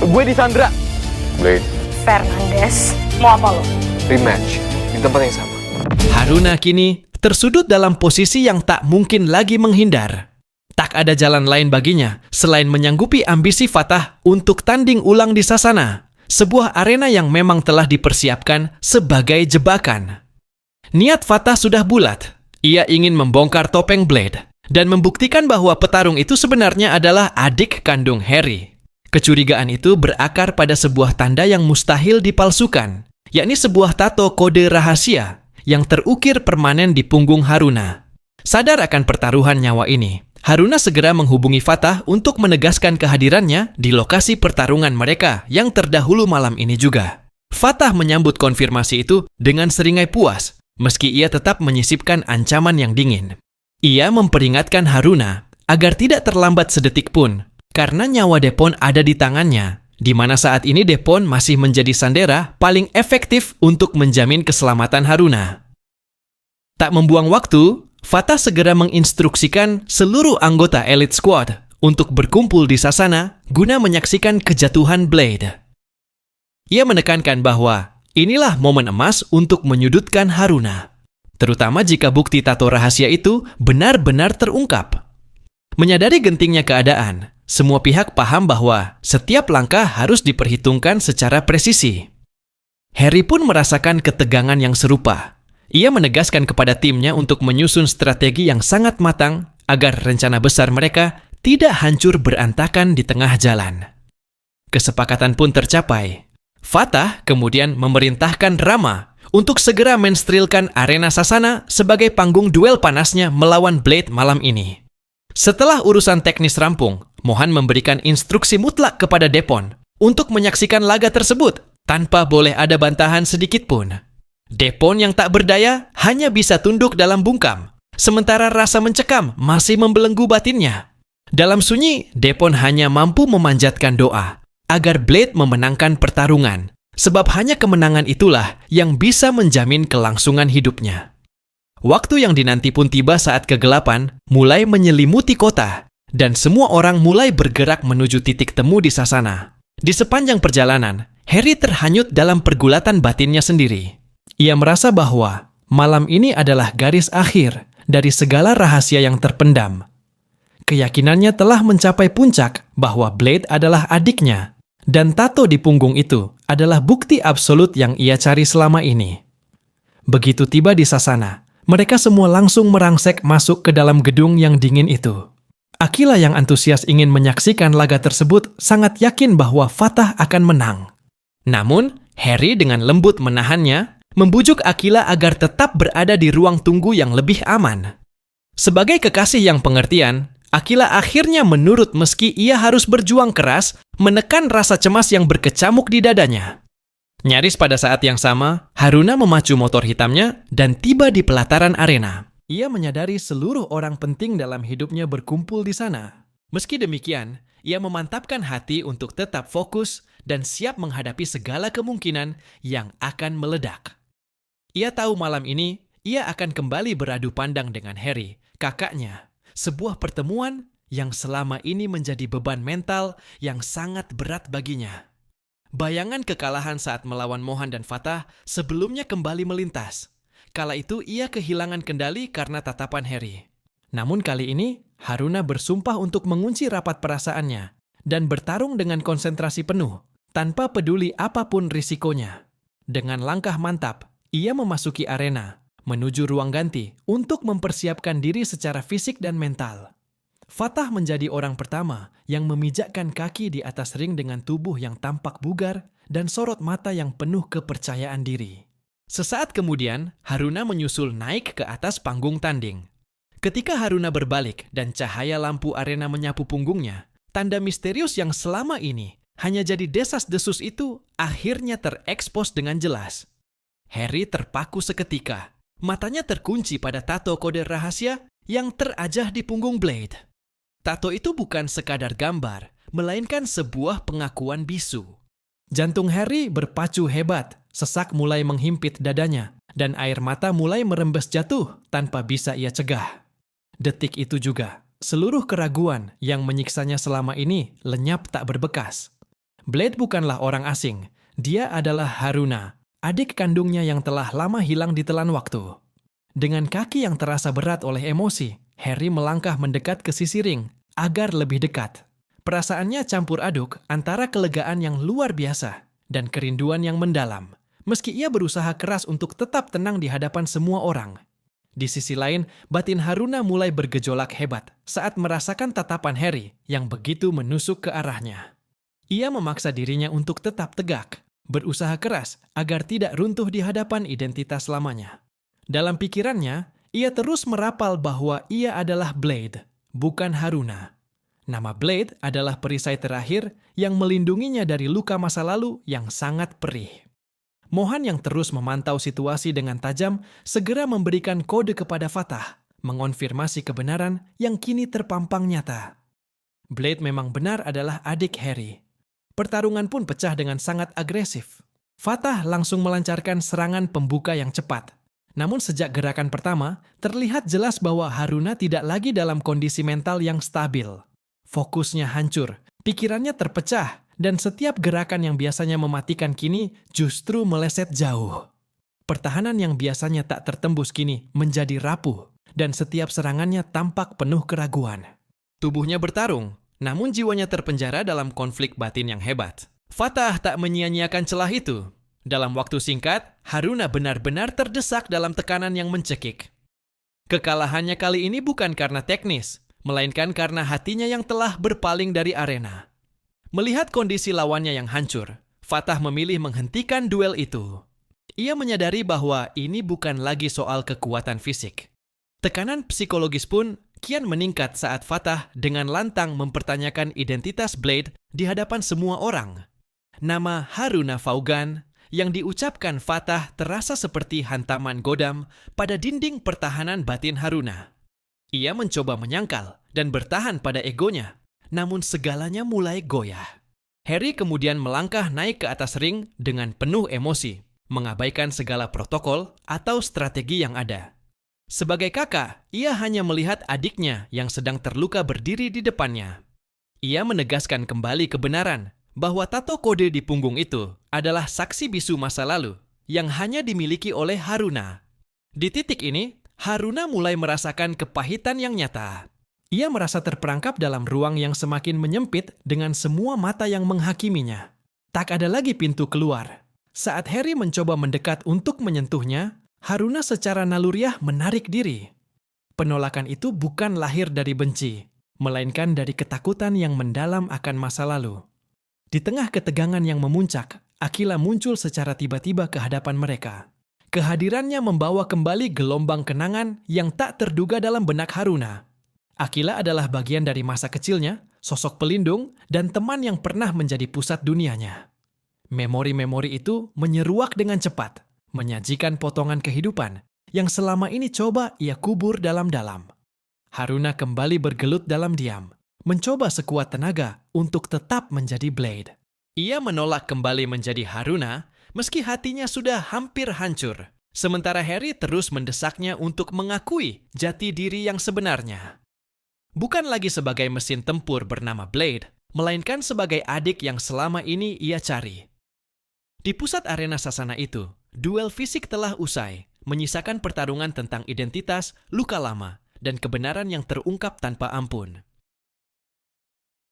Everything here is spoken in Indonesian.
Gue disandra. Blade, Fernandes, mau apa lo? rematch di tempat yang sama. Haruna kini tersudut dalam posisi yang tak mungkin lagi menghindar. Tak ada jalan lain baginya selain menyanggupi ambisi Fatah untuk tanding ulang di Sasana, sebuah arena yang memang telah dipersiapkan sebagai jebakan. Niat Fatah sudah bulat. Ia ingin membongkar topeng Blade dan membuktikan bahwa petarung itu sebenarnya adalah adik kandung Harry. Kecurigaan itu berakar pada sebuah tanda yang mustahil dipalsukan, yakni sebuah tato kode rahasia yang terukir permanen di punggung Haruna. Sadar akan pertaruhan nyawa ini, Haruna segera menghubungi Fatah untuk menegaskan kehadirannya di lokasi pertarungan mereka yang terdahulu malam ini juga. Fatah menyambut konfirmasi itu dengan seringai puas, meski ia tetap menyisipkan ancaman yang dingin. Ia memperingatkan Haruna agar tidak terlambat sedetik pun, karena nyawa Depon ada di tangannya, di mana saat ini Depon masih menjadi sandera paling efektif untuk menjamin keselamatan Haruna. Tak membuang waktu, Fatah segera menginstruksikan seluruh anggota Elite Squad untuk berkumpul di Sasana guna menyaksikan kejatuhan Blade. Ia menekankan bahwa inilah momen emas untuk menyudutkan Haruna, terutama jika bukti tato rahasia itu benar-benar terungkap. Menyadari gentingnya keadaan, semua pihak paham bahwa setiap langkah harus diperhitungkan secara presisi. Harry pun merasakan ketegangan yang serupa. Ia menegaskan kepada timnya untuk menyusun strategi yang sangat matang agar rencana besar mereka tidak hancur berantakan di tengah jalan. Kesepakatan pun tercapai. Fatah kemudian memerintahkan Rama untuk segera menstrilkan arena Sasana sebagai panggung duel panasnya melawan Blade malam ini. Setelah urusan teknis rampung, Mohan memberikan instruksi mutlak kepada Depon untuk menyaksikan laga tersebut tanpa boleh ada bantahan sedikit pun. Depon yang tak berdaya hanya bisa tunduk dalam bungkam, sementara rasa mencekam masih membelenggu batinnya. Dalam sunyi, Depon hanya mampu memanjatkan doa agar Blade memenangkan pertarungan, sebab hanya kemenangan itulah yang bisa menjamin kelangsungan hidupnya. Waktu yang dinanti pun tiba saat kegelapan mulai menyelimuti kota, dan semua orang mulai bergerak menuju titik temu di Sasana. Di sepanjang perjalanan, Harry terhanyut dalam pergulatan batinnya sendiri. Ia merasa bahwa malam ini adalah garis akhir dari segala rahasia yang terpendam. Keyakinannya telah mencapai puncak bahwa Blade adalah adiknya, dan tato di punggung itu adalah bukti absolut yang ia cari selama ini. Begitu tiba di Sasana, mereka semua langsung merangsek masuk ke dalam gedung yang dingin itu. Akila yang antusias ingin menyaksikan laga tersebut sangat yakin bahwa Fatah akan menang. Namun, Harry dengan lembut menahannya, membujuk Akila agar tetap berada di ruang tunggu yang lebih aman. Sebagai kekasih yang pengertian, Akila akhirnya menurut meski ia harus berjuang keras menekan rasa cemas yang berkecamuk di dadanya. Nyaris pada saat yang sama, Haruna memacu motor hitamnya dan tiba di pelataran arena. Ia menyadari seluruh orang penting dalam hidupnya berkumpul di sana. Meski demikian, ia memantapkan hati untuk tetap fokus dan siap menghadapi segala kemungkinan yang akan meledak. Ia tahu malam ini, ia akan kembali beradu pandang dengan Harry, kakaknya. Sebuah pertemuan yang selama ini menjadi beban mental yang sangat berat baginya. Bayangan kekalahan saat melawan Mohan dan Fatah sebelumnya kembali melintas. Kala itu ia kehilangan kendali karena tatapan Harry. Namun kali ini, Haruna bersumpah untuk mengunci rapat perasaannya dan bertarung dengan konsentrasi penuh, tanpa peduli apapun risikonya. Dengan langkah mantap, ia memasuki arena, menuju ruang ganti untuk mempersiapkan diri secara fisik dan mental. Fatah menjadi orang pertama yang memijakkan kaki di atas ring dengan tubuh yang tampak bugar dan sorot mata yang penuh kepercayaan diri. Sesaat kemudian, Haruna menyusul naik ke atas panggung tanding. Ketika Haruna berbalik dan cahaya lampu arena menyapu punggungnya, tanda misterius yang selama ini hanya jadi desas-desus itu akhirnya terekspos dengan jelas. Harry terpaku seketika. Matanya terkunci pada tato kode rahasia yang terajah di punggung Blade. Tato itu bukan sekadar gambar, melainkan sebuah pengakuan bisu. Jantung Harry berpacu hebat, sesak mulai menghimpit dadanya, dan air mata mulai merembes jatuh tanpa bisa ia cegah. Detik itu juga, seluruh keraguan yang menyiksanya selama ini lenyap tak berbekas. Blade bukanlah orang asing. Dia adalah Haruna, adik kandungnya yang telah lama hilang ditelan waktu. Dengan kaki yang terasa berat oleh emosi, Harry melangkah mendekat ke sisi ring agar lebih dekat. Perasaannya campur aduk antara kelegaan yang luar biasa dan kerinduan yang mendalam, meski ia berusaha keras untuk tetap tenang di hadapan semua orang. Di sisi lain, batin Haruna mulai bergejolak hebat saat merasakan tatapan Harry yang begitu menusuk ke arahnya. Ia memaksa dirinya untuk tetap tegak, berusaha keras agar tidak runtuh di hadapan identitas lamanya. Dalam pikirannya, ia terus merapal bahwa ia adalah Blade, bukan Haruna. Nama Blade adalah perisai terakhir yang melindunginya dari luka masa lalu yang sangat perih. Mohan yang terus memantau situasi dengan tajam segera memberikan kode kepada Fatah, mengonfirmasi kebenaran yang kini terpampang nyata. Blade memang benar adalah adik Harry. Pertarungan pun pecah dengan sangat agresif. Fatah langsung melancarkan serangan pembuka yang cepat. Namun sejak gerakan pertama, terlihat jelas bahwa Haruna tidak lagi dalam kondisi mental yang stabil. Fokusnya hancur, pikirannya terpecah, dan setiap gerakan yang biasanya mematikan kini justru meleset jauh. Pertahanan yang biasanya tak tertembus kini menjadi rapuh, dan setiap serangannya tampak penuh keraguan. Tubuhnya bertarung, namun jiwanya terpenjara dalam konflik batin yang hebat. Fatah tak menyia-nyiakan celah itu. Dalam waktu singkat, Haruna benar-benar terdesak dalam tekanan yang mencekik. Kekalahannya kali ini bukan karena teknis, melainkan karena hatinya yang telah berpaling dari arena. Melihat kondisi lawannya yang hancur, Fatah memilih menghentikan duel itu. Ia menyadari bahwa ini bukan lagi soal kekuatan fisik. Tekanan psikologis pun kian meningkat saat Fatah dengan lantang mempertanyakan identitas Blade di hadapan semua orang. Nama Haruna Vaughan yang diucapkan Fatah terasa seperti hantaman godam pada dinding pertahanan batin Haruna. Ia mencoba menyangkal dan bertahan pada egonya, namun segalanya mulai goyah. Harry kemudian melangkah naik ke atas ring dengan penuh emosi, mengabaikan segala protokol atau strategi yang ada. Sebagai kakak, ia hanya melihat adiknya yang sedang terluka berdiri di depannya. Ia menegaskan kembali kebenaran bahwa tato kode di punggung itu adalah saksi bisu masa lalu yang hanya dimiliki oleh Haruna. Di titik ini, Haruna mulai merasakan kepahitan yang nyata. Ia merasa terperangkap dalam ruang yang semakin menyempit dengan semua mata yang menghakiminya. Tak ada lagi pintu keluar. Saat Harry mencoba mendekat untuk menyentuhnya, Haruna secara naluriah menarik diri. Penolakan itu bukan lahir dari benci, melainkan dari ketakutan yang mendalam akan masa lalu. Di tengah ketegangan yang memuncak, Akila muncul secara tiba-tiba ke hadapan mereka. Kehadirannya membawa kembali gelombang kenangan yang tak terduga dalam benak Haruna. Akila adalah bagian dari masa kecilnya, sosok pelindung, dan teman yang pernah menjadi pusat dunianya. Memori-memori itu menyeruak dengan cepat, menyajikan potongan kehidupan yang selama ini coba ia kubur dalam-dalam. Haruna kembali bergelut dalam diam, mencoba sekuat tenaga untuk tetap menjadi Blade. Ia menolak kembali menjadi Haruna meski hatinya sudah hampir hancur. Sementara Harry terus mendesaknya untuk mengakui jati diri yang sebenarnya. Bukan lagi sebagai mesin tempur bernama Blade, melainkan sebagai adik yang selama ini ia cari. Di pusat arena sasana itu, duel fisik telah usai, menyisakan pertarungan tentang identitas, luka lama, dan kebenaran yang terungkap tanpa ampun.